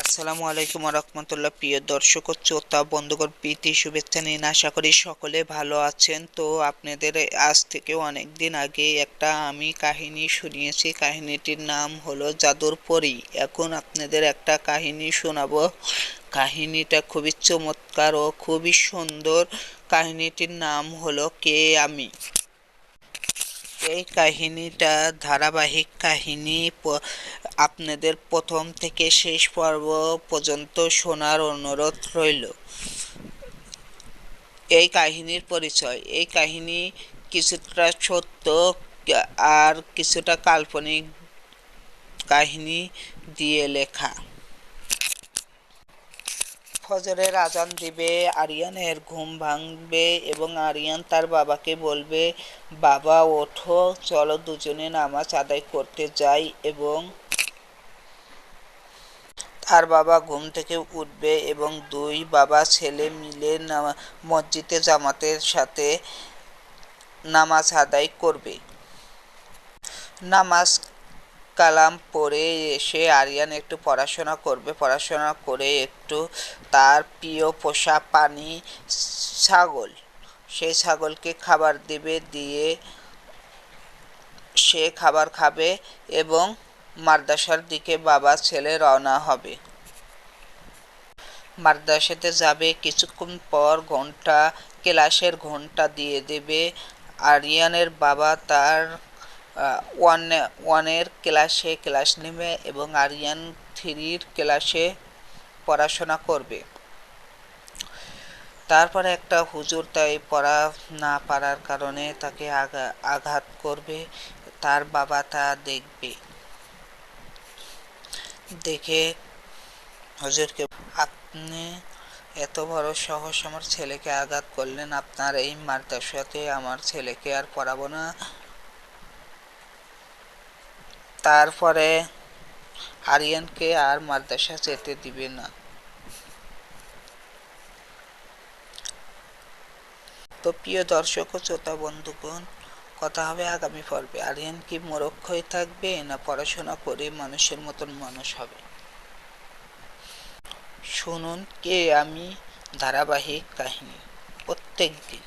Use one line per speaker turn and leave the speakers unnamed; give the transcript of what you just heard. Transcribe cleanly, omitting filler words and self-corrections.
আসসালামু আলাইকুম রহমতুল্লাহ। প্রিয় দর্শক ও শ্রোতা বন্ধুগণ, প্রীতি শুভেচ্ছা নিন। আশা করি সকলে ভালো আছেন। তো আপনাদের আজ থেকে অনেক দিন আগে একটা আমি কাহিনী শুনিয়েছি। কাহিনীটির নাম হলো জাদুর পরী। এখন আপনাদের একটা কাহিনী শোনাবো। কাহিনীটা খুবই চমৎকার ও খুবই সুন্দর। কাহিনীটির নাম হলো কে আমি। এই কাহিনীটা ধারাবাহিক কাহিনী। আপনাদের প্রথম থেকে শেষ পর্ব পর্যন্ত শোনার অনুরোধ রইল। এই কাহিনীর পরিচয়। এই কাহিনী কিছুটা সত্য আর কিছুটা কাল্পনিক কাহিনী দিয়ে লেখা। ফজরের আজান দিবে, আরিয়ানের ঘুম ভাঙবে এবং আরিয়ান তার বাবাকে বলবে, বাবা ওঠো, চলো দুজনে নামাজ আদায় করতে যাই। এবং তার বাবা ঘুম থেকে উঠবে এবং দুই বাবা ছেলে মিলে মসজিদে জামাতের সাথে নামাজ আদায় করবে। নামাজ কালাম পড়ে এসে আরিয়ান একটু পড়াশোনা করবে। পড়াশোনা করে একটু তার প্রিয় পোষা প্রাণী ছাগল, সেই ছাগলকে খাবার দেবে, দিয়ে সে খাবার খাবে এবং মাদ্রাসার দিকে বাবা ছেলে রওনা হবে। মাদ্রাসাতে যাবে। কিছুক্ষণ পর ক্লাসের ঘন্টা দিয়ে দেবে। আরিয়ানের বাবা তার ওয়ানের ক্লাসে ক্লাস নেবে এবং আরিয়ান 3 ক্লাসে পড়াশোনা করবে। তারপরে একটা হুজুর তাই পড়া না পারার কারণে তাকে আঘাত করবে। তার বাবা তা দেখে হুজুরকে, আপনি এত বড় সাহস, আমার ছেলেকে আঘাত করলেন, আপনার এই মাদ্রাসাতে আমার ছেলেকে আর পড়াবো না। তারপরে আরিয়ানকে আর মাদ্রাসা যেতে দিবে না। তো প্রিয় দর্শক ও শ্রোতা বন্ধুগণ, কথা হবে আগামী পর্বে। আরিয়ান কি মূর্খ হয়ে থাকবে না পড়াশোনা করে মানুষের মতন মানুষ হবে? শুনুন কে আমি ধারাবাহিক কাহিনী প্রত্যেক দিন।